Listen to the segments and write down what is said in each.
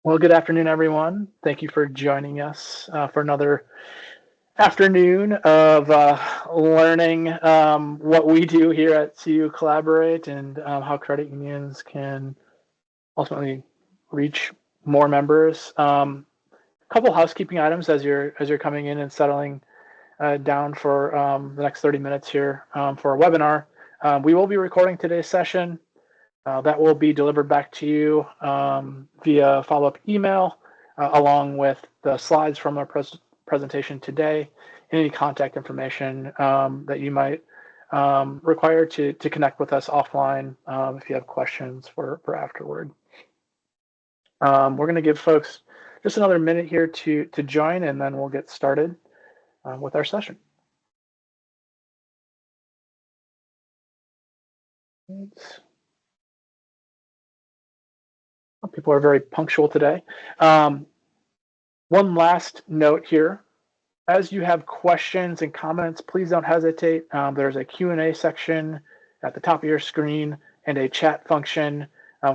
Well, good afternoon, everyone. Thank you for joining us for another afternoon of learning what we do here at CU Collaborate and how credit unions can ultimately reach more members. A couple housekeeping items as you're coming in and settling down for the next 30 minutes here for our webinar. We will be recording today's session. That will be delivered back to you via follow-up email, along with the slides from our presentation today, and any contact information that you might require to connect with us offline if you have questions for afterward. We're going to give folks just another minute here to join, and then we'll get started with our session. People are very punctual today. One last note here. As you have questions and comments, please don't hesitate. There's a Q&A section at the top of your screen and a chat function.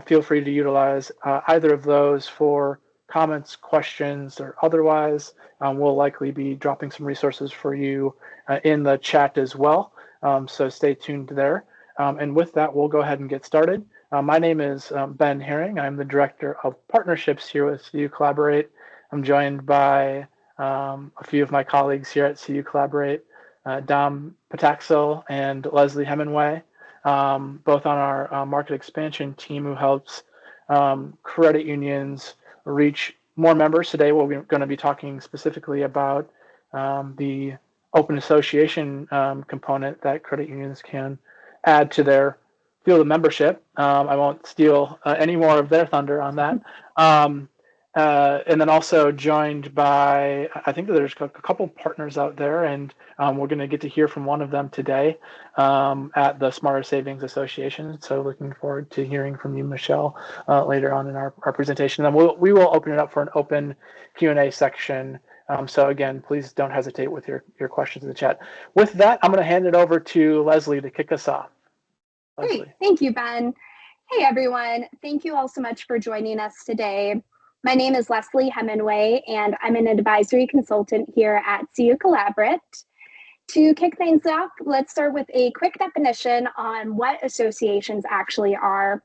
Feel free to utilize either of those for comments, questions, or otherwise. We'll likely be dropping some resources for you in the chat as well. So stay tuned there. And with that, we'll go ahead and get started. My name is Ben Herring. I'm the Director of Partnerships here with CU Collaborate. I'm joined by a few of my colleagues here at CU Collaborate, Dom Pataxil and Leslie Hemingway, both on our market expansion team who helps credit unions reach more members. Today we're going to be talking specifically about the open association component that credit unions can add to their field of membership. I won't steal any more of their thunder on that. And then also joined by, I think that there's a couple partners out there, and we're going to get to hear from one of them today at the Smarter Savings Association. So looking forward to hearing from you, Michelle, later on in our presentation. And then we will open it up for an open Q&A section. So again, please don't hesitate with your questions in the chat. With that, I'm going to hand it over to Leslie to kick us off. Leslie. Great, thank you, Ben. Hey, everyone. Thank you all so much for joining us today. My name is Leslie Hemingway, and I'm an advisory consultant here at CU Collaborate. To kick things off, let's start with a quick definition on what associations actually are.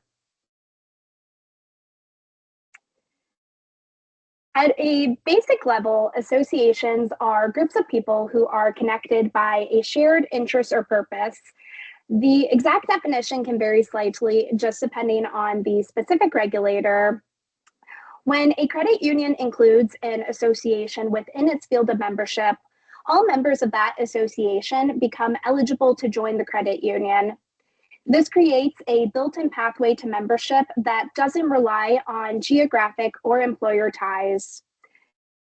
At a basic level, associations are groups of people who are connected by a shared interest or purpose. The exact definition can vary slightly just depending on the specific regulator. When a credit union includes an association within its field of membership, all members of that association become eligible to join the credit union. This creates a built-in pathway to membership that doesn't rely on geographic or employer ties.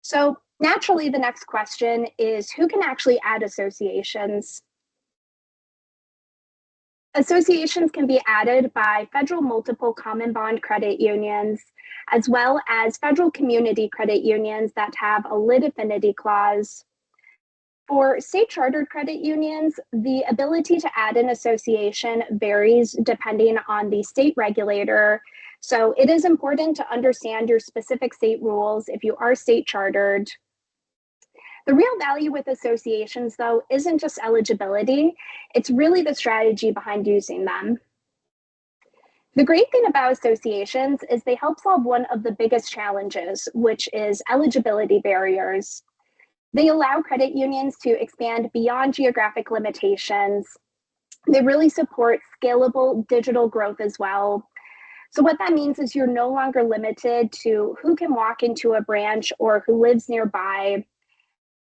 So naturally, the next question is, who can actually add associations? Associations can be added by federal multiple common bond credit unions, as well as federal community credit unions that have a lit affinity clause. For state chartered credit unions, the ability to add an association varies depending on the state regulator. So it is important to understand your specific state rules if you are state chartered. The real value with associations, though, isn't just eligibility, it's really the strategy behind using them. The great thing about associations is they help solve one of the biggest challenges, which is eligibility barriers. They allow credit unions to expand beyond geographic limitations. They really support scalable digital growth as well. So what that means is you're no longer limited to who can walk into a branch or who lives nearby.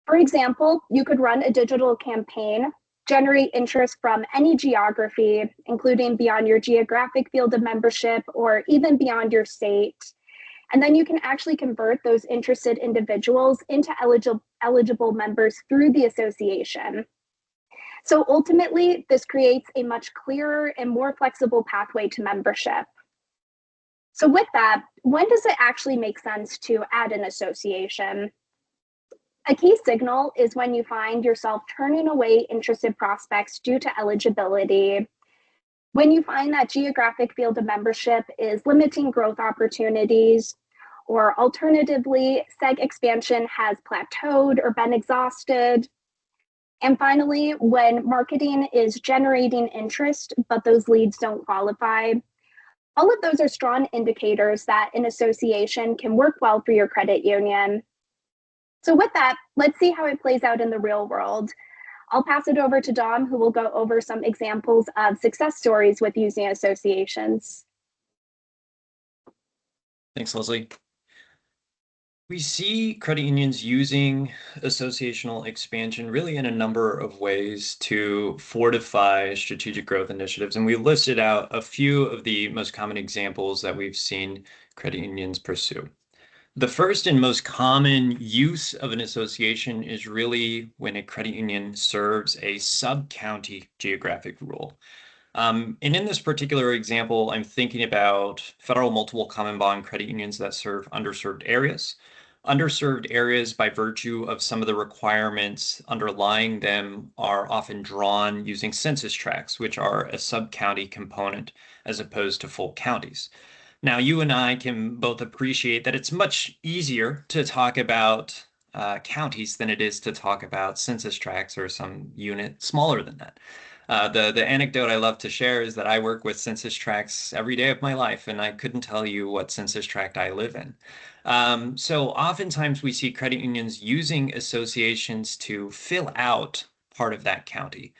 For example, you could run a digital campaign, generate interest from any geography, including beyond your geographic field of membership or even beyond your state. And then you can actually convert those interested individuals into eligible members through the association. So ultimately, this creates a much clearer and more flexible pathway to membership. So with that, when does it actually make sense to add an association? A key signal is when you find yourself turning away interested prospects due to eligibility. When you find that geographic field of membership is limiting growth opportunities, Or alternatively, seg expansion has plateaued or been exhausted. And finally, when marketing is generating interest, but those leads don't qualify, all of those are strong indicators that an association can work well for your credit union. So with that, let's see how it plays out in the real world. I'll pass it over to Dom, who will go over some examples of success stories with using associations. Thanks, Leslie. We see credit unions using associational expansion really in a number of ways to fortify strategic growth initiatives. And we listed out a few of the most common examples that we've seen credit unions pursue. The first and most common use of an association is really when a credit union serves a sub-county geographic rule. And in this particular example, I'm thinking about federal multiple common bond credit unions that serve underserved areas. Underserved areas, by virtue of some of the requirements underlying them, are often drawn using census tracts, which are a sub-county component as opposed to full counties. Now, you and I can both appreciate that it's much easier to talk about counties than it is to talk about census tracts or some unit smaller than that. The anecdote I love to share is that I work with census tracts every day of my life, and I couldn't tell you what census tract I live in. So oftentimes we see credit unions using associations to fill out part of that county.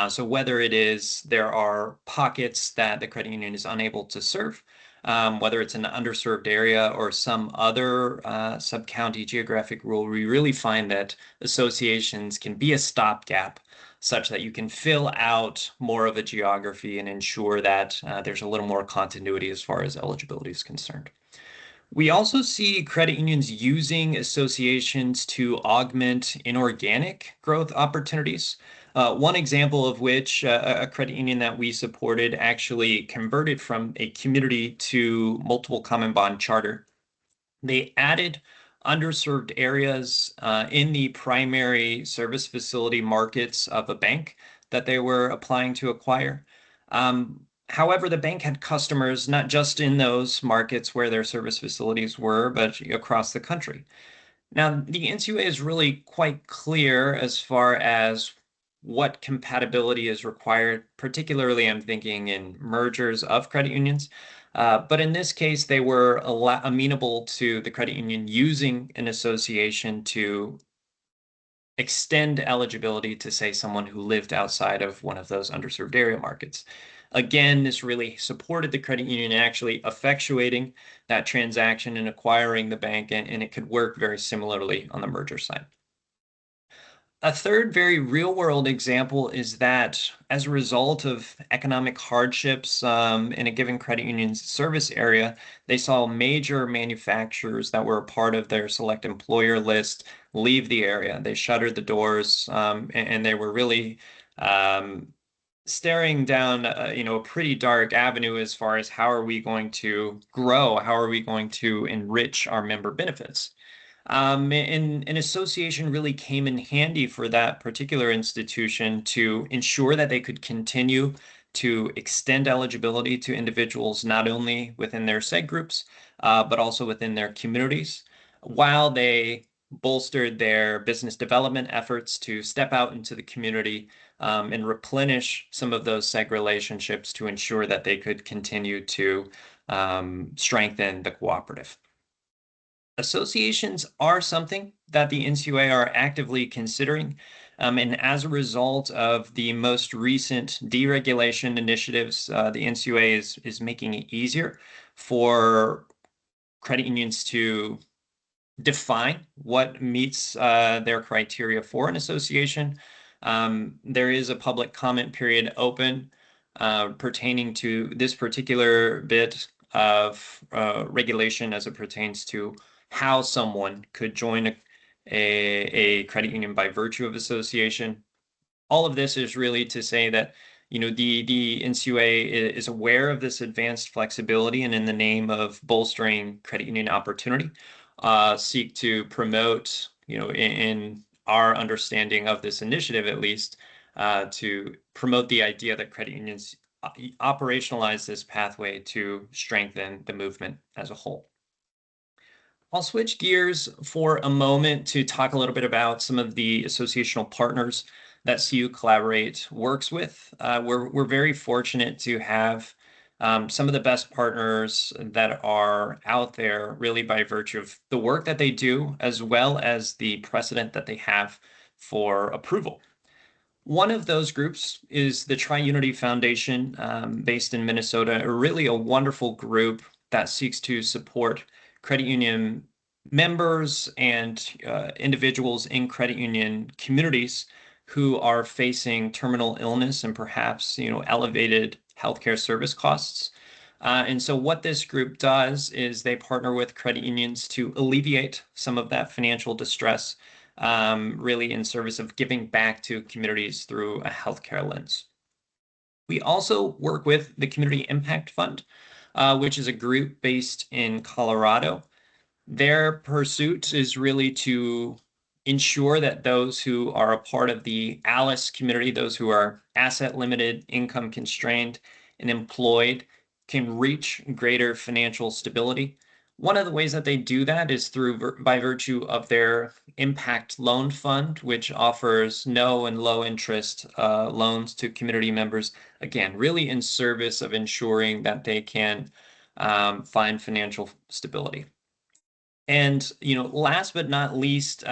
So whether it is there are pockets that the credit union is unable to serve, whether it's an underserved area or some other sub-county geographic rule, we really find that associations can be a stopgap such that you can fill out more of a geography and ensure that there's a little more continuity as far as eligibility is concerned. We also see credit unions using associations to augment inorganic growth opportunities. One example of which a credit union that we supported actually converted from a community to multiple common bond charter. They added underserved areas in the primary service facility markets of a bank that they were applying to acquire. However, the bank had customers not just in those markets where their service facilities were, but across the country. Now, the NCUA is really quite clear as far as what compatibility is required, particularly I'm thinking in mergers of credit unions. But in this case, they were amenable to the credit union using an association to extend eligibility to, say, someone who lived outside of one of those underserved area markets. Again, this really supported the credit union actually effectuating that transaction and acquiring the bank, and it could work very similarly on the merger side. A third very real-world example is that as a result of economic hardships in a given credit union's service area, they saw major manufacturers that were a part of their select employer list leave the area. They shuttered the doors, and they were really staring down a pretty dark avenue as far as how are we going to grow, how are we going to enrich our member benefits. And an association really came in handy for that particular institution to ensure that they could continue to extend eligibility to individuals not only within their seg groups, but also within their communities, while they bolstered their business development efforts to step out into the community and replenish some of those seg relationships to ensure that they could continue to strengthen the cooperative. Associations are something that the NCUA are actively considering. And as a result of the most recent deregulation initiatives, the NCUA is making it easier for credit unions to define what meets their criteria for an association. There is a public comment period open pertaining to this particular bit of regulation as it pertains to how someone could join a credit union by virtue of association. All of this is really to say that the NCUA is aware of this advanced flexibility, and in the name of bolstering credit union opportunity, seek to promote, in our understanding of this initiative at least, to promote the idea that credit unions operationalize this pathway to strengthen the movement as a whole. I'll switch gears for a moment to talk a little bit about some of the associational partners that CU Collaborate works with. We're very fortunate to have some of the best partners that are out there, really by virtue of the work that they do, as well as the precedent that they have for approval. One of those groups is the Tri-Unity Foundation, based in Minnesota, really a wonderful group that seeks to support credit union members and individuals in credit union communities who are facing terminal illness and perhaps elevated healthcare service costs. And so what this group does is they partner with credit unions to alleviate some of that financial distress, really in service of giving back to communities through a healthcare lens. We also work with the Community Impact Fund, which is a group based in Colorado. Their pursuit is really to ensure that those who are a part of the ALICE community, those who are asset limited, income constrained, and employed, can reach greater financial stability. One of the ways that they do that is by virtue of their Impact Loan Fund, which offers no and low interest loans to community members, again, really in service of ensuring that they can find financial stability. And last but not least,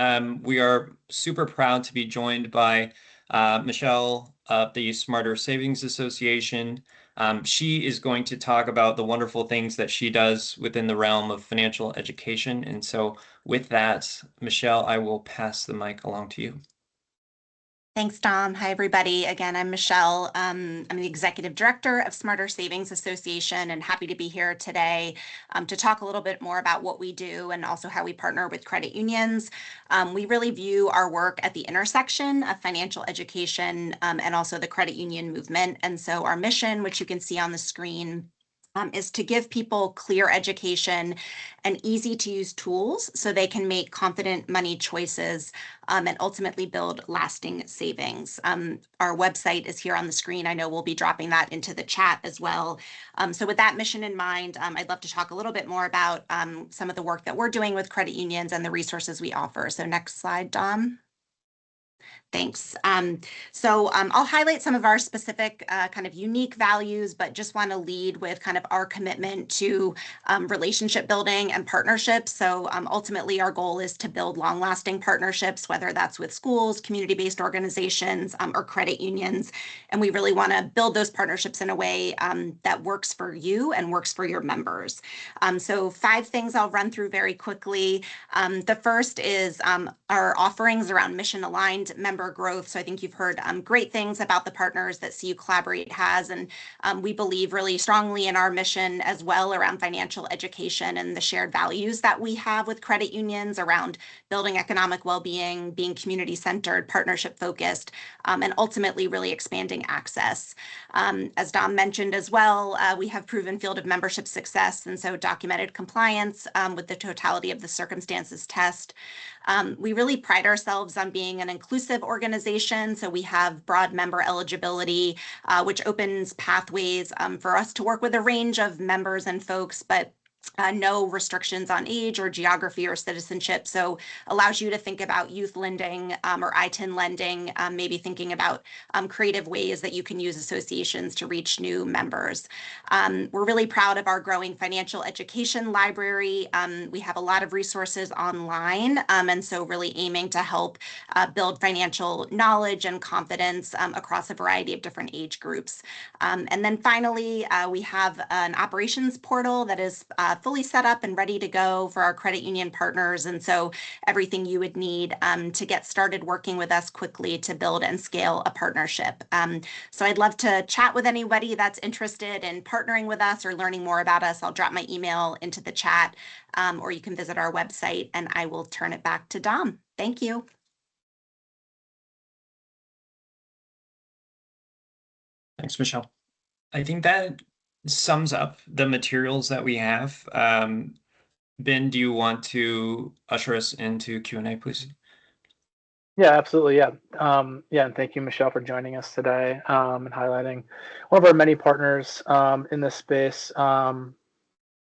we are super proud to be joined by Michelle of the Smarter Savings Association. She is going to talk about the wonderful things that she does within the realm of financial education. And so with that, Michelle, I will pass the mic along to you. Thanks, Dom. Hi, everybody. Again, I'm Michelle. I'm the Executive Director of Smarter Savings Association, and happy to be here today to talk a little bit more about what we do and also how we partner with credit unions. We really view our work at the intersection of financial education and also the credit union movement. And so our mission, which you can see on the screen, is to give people clear education and easy to use tools so they can make confident money choices and ultimately build lasting savings. Our website is here on the screen. I know we'll be dropping that into the chat as well. So with that mission in mind, I'd love to talk a little bit more about some of the work that we're doing with credit unions and the resources we offer. So next slide, Dom. Thanks. So I'll highlight some of our specific kind of unique values, but just want to lead with kind of our commitment to relationship building and partnerships. So ultimately, our goal is to build long-lasting partnerships, whether that's with schools, community-based organizations, or credit unions. And we really want to build those partnerships in a way that works for you and works for your members. So 5 things I'll run through very quickly. The first is our offerings around mission-aligned member growth. So I think you've heard great things about the partners that CU Collaborate has, and we believe really strongly in our mission as well around financial education and the shared values that we have with credit unions around building economic well-being, being community-centered, partnership-focused, and ultimately really expanding access. As Dom mentioned as well, we have proven field of membership success, and so documented compliance with the totality of the circumstances test. We really pride ourselves on being an inclusive organization. So we have broad member eligibility, which opens pathways for us to work with a range of members and folks, but no restrictions on age or geography or citizenship. So allows you to think about youth lending or ITIN lending, maybe thinking about creative ways that you can use associations to reach new members. We're really proud of our growing financial education library. We have a lot of resources online, and so really aiming to help build financial knowledge and confidence across a variety of different age groups. And then finally, we have an operations portal that is fully set up and ready to go for our credit union partners. And so everything you would need to get started working with us quickly to build and scale a partnership. So I'd love to chat with anybody that's interested in partnering with us or learning more about us. I'll drop my email into the chat, or you can visit our website, and I will turn it back to Dom. Thank you. Thanks, Michelle. I think that sums up the materials that we have. Ben, do you want to usher us into Q&A, please? Yeah, absolutely. Yeah. And thank you, Michelle, for joining us today and highlighting one of our many partners in this space. And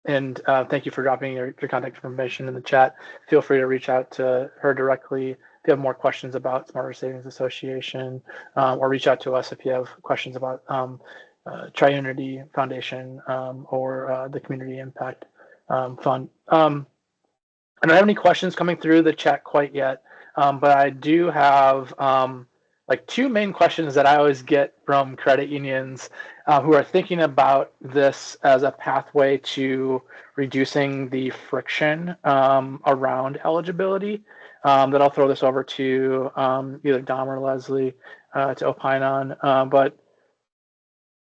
and thank you for dropping your contact information in the chat. Feel free to reach out to her directly if you have more questions about Smarter Savings Association, or reach out to us if you have questions about Tri-Unity Foundation or the Community Impact Fund. I don't have any questions coming through the chat quite yet, but I do have like two main questions that I always get from credit unions who are thinking about this as a pathway to reducing the friction around eligibility. That I'll throw this over to either Dom or Leslie to opine on. But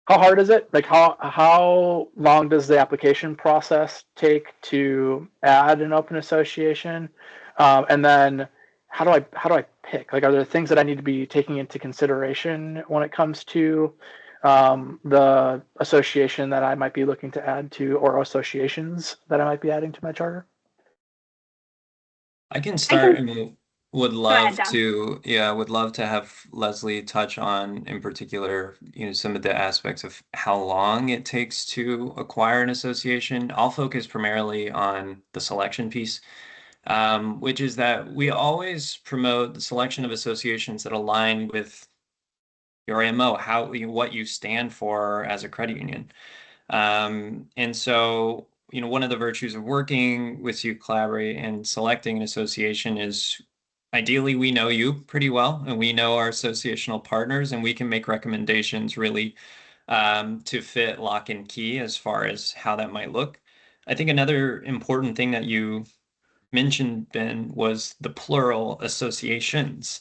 how hard is it? Like how long does the application process take to add an open association? And then how do I pick? Like, are there things that I need to be taking into consideration when it comes to the association that I might be looking to add to, or associations that I might be adding to my charter? I can start. I mean, would ahead, love Dom. to, yeah, would love to have Leslie touch on, in particular, some of the aspects of how long it takes to acquire an association. I'll focus primarily on the selection piece, which is that we always promote the selection of associations that align with your MO, what you stand for as a credit union. And so, one of the virtues of working with you, Collaborate, and selecting an association is ideally we know you pretty well and we know our associational partners, and we can make recommendations really to fit lock and key as far as how that might look. I think another important thing that you mentioned, Ben, was the plural associations.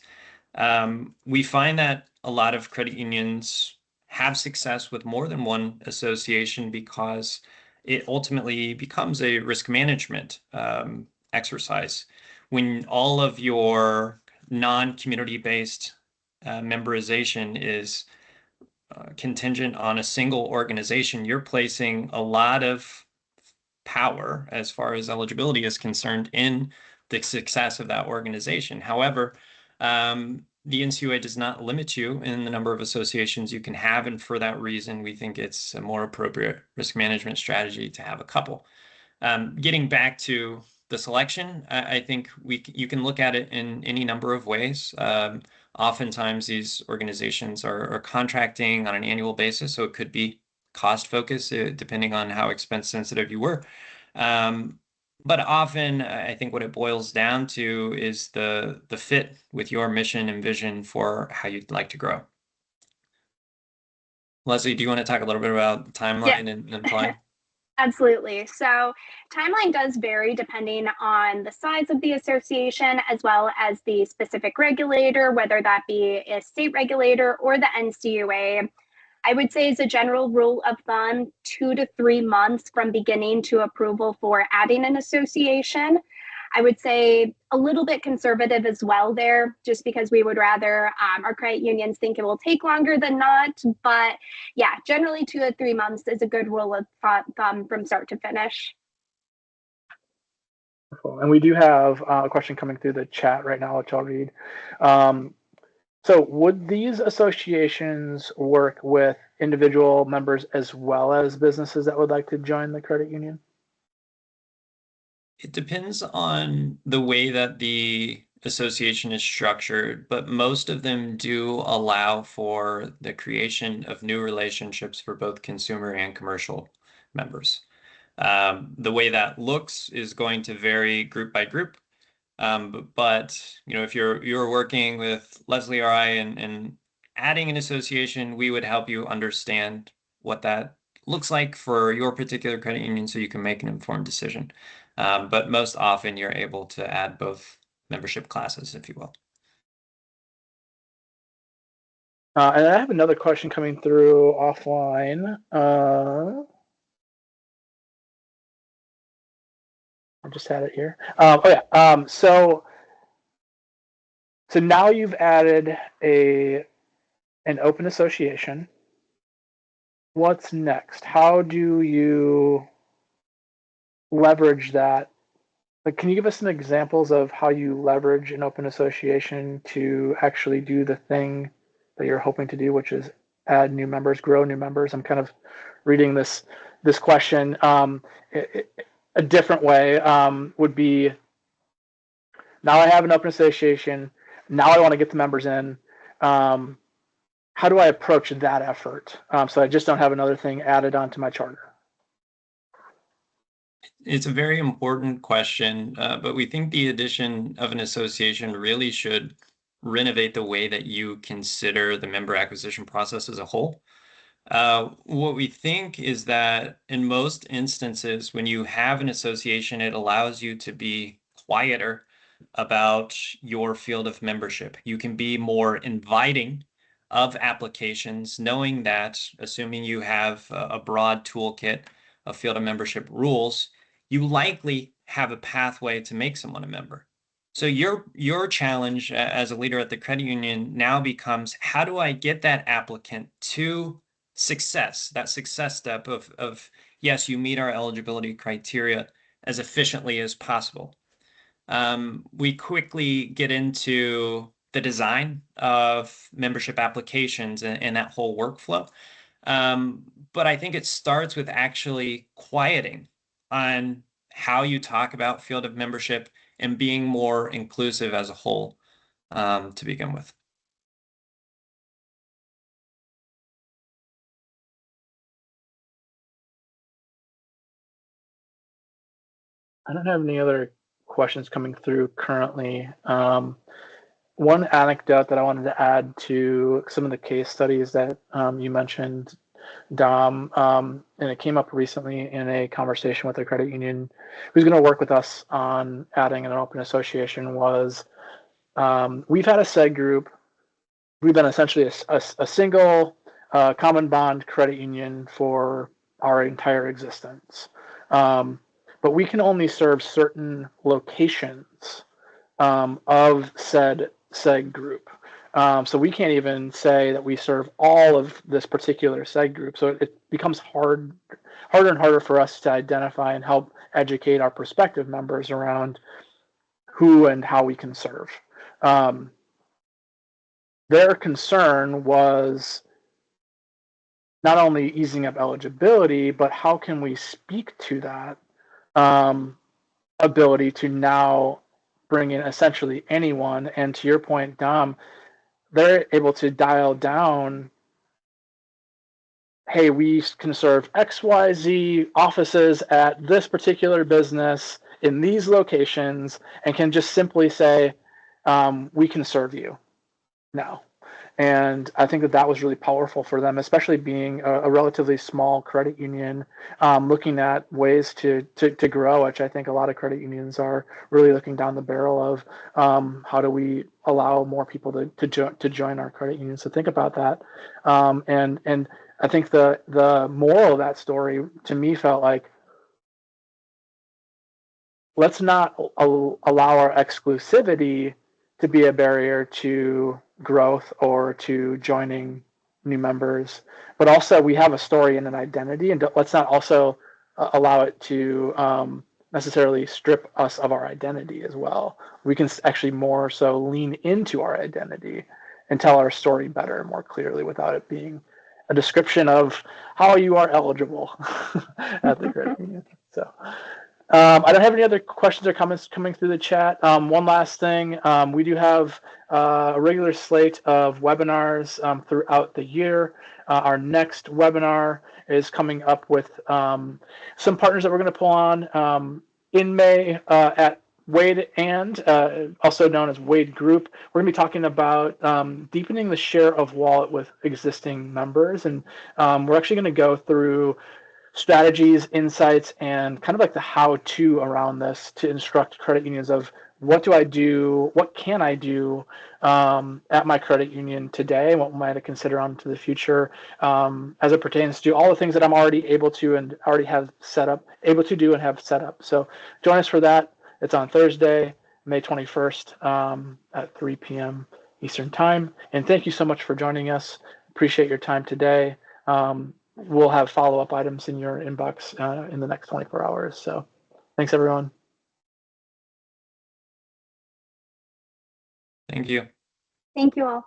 We find that a lot of credit unions have success with more than one association because it ultimately becomes a risk management exercise. When all of your non-community-based memberization is contingent on a single organization, you're placing a lot of power as far as eligibility is concerned in the success of that organization. However, the NCUA does not limit you in the number of associations you can have, and for that reason, we think it's a more appropriate risk management strategy to have a couple. Getting back to the selection, I think you can look at it in any number of ways. Oftentimes, these organizations are contracting on an annual basis, so it could be cost focused, depending on how expense sensitive you were. But often, I think what it boils down to is the fit with your mission and vision for how you'd like to grow. Leslie, do you want to talk a little bit about the timeline and plan? Absolutely. So timeline does vary depending on the size of the association as well as the specific regulator, whether that be a state regulator or the NCUA. I would say as a general rule of thumb, 2 to 3 months from beginning to approval for adding an association. I would say a little bit conservative as well there, just because we would rather our credit unions think it will take longer than not. But yeah, generally 2 to 3 months is a good rule of thumb from start to finish. And we do have a question coming through the chat right now, which I'll read. So would these associations work with individual members as well as businesses that would like to join the credit union? It depends on the way that the association is structured, but most of them do allow for the creation of new relationships for both consumer and commercial members. The way that looks is going to vary group by group. But if you're working with Leslie or I and adding an association, we would help you understand what that looks like for your particular credit union so you can make an informed decision. But most often you're able to add both membership classes, if you will. And I have another question coming through offline. I just had it here. So now you've added an open association. What's next? How do you leverage that? Like, can you give us some examples of how you leverage an open association to actually do the thing that you're hoping to do, which is add new members, grow new members? I'm kind of reading this this question a different way would be, now I have an open association, now I want to get the members in. How do I approach that effort? So I just don't have another thing added onto my charter. It's a very important question, but we think the addition of an association really should renovate the way that you consider the member acquisition process as a whole. What we think is that in most instances, when you have an association, it allows you to be quieter about your field of membership. You can be more inviting of applications, knowing that, assuming you have a broad toolkit of field of membership rules, you likely have a pathway to make someone a member. So your challenge as a leader at the credit union now becomes, how do I get that applicant to success, that success step of yes, you meet our eligibility criteria as efficiently as possible. We quickly get into the design of membership applications and that whole workflow. But I think it starts with actually quieting on how you talk about field of membership and being more inclusive as a whole to begin with. I don't have any other questions coming through currently. One anecdote that I wanted to add to some of the case studies that you mentioned, Dom, and it came up recently in a conversation with a credit union who's going to work with us on adding an open association, was we've had a SEG group. We've been essentially a single common bond credit union for our entire existence. But we can only serve certain locations of said SEG group. So we can't even say that we serve all of this particular SEG group. So it becomes harder and harder for us to identify and help educate our prospective members around who and how we can serve. Their concern was not only easing up eligibility, but how can we speak to that ability to now bring in essentially anyone. And to your point, Dom, they're able to dial down, hey, we can serve XYZ offices at this particular business in these locations, and can just simply say, we can serve you now. And I think that was really powerful for them, especially being a relatively small credit union, looking at ways to grow, which I think a lot of credit unions are really looking down the barrel of. How do we allow more people to join our credit union? So think about that. And I think the moral of that story to me felt like, let's not allow our exclusivity to be a barrier to growth or to joining new members, but also we have a story and an identity, and let's not also allow it to necessarily strip us of our identity as well. We can actually more so lean into our identity and tell our story better and more clearly without it being a description of how you are eligible at the credit union. So I don't have any other questions or comments coming through the chat. One last thing, we do have a regular slate of webinars throughout the year. Our next webinar is coming up with some partners that we're going to pull on in May at Wade and also known as Wade Group. We're going to be talking about deepening the share of wallet with existing members, and we're actually going to go through strategies, insights, and kind of like the how-to around this to instruct credit unions of what do I do, what can I do at my credit union today, and what might I consider on to the future as it pertains to all the things that I'm already able to and already have set up, able to do and have set up. So join us for that. It's on Thursday, May 21st at 3 p.m. Eastern Time. And thank you so much for joining us. Appreciate your time today. We'll have follow-up items in your inbox in the next 24 hours. So thanks, everyone. Thank you. Thank you all.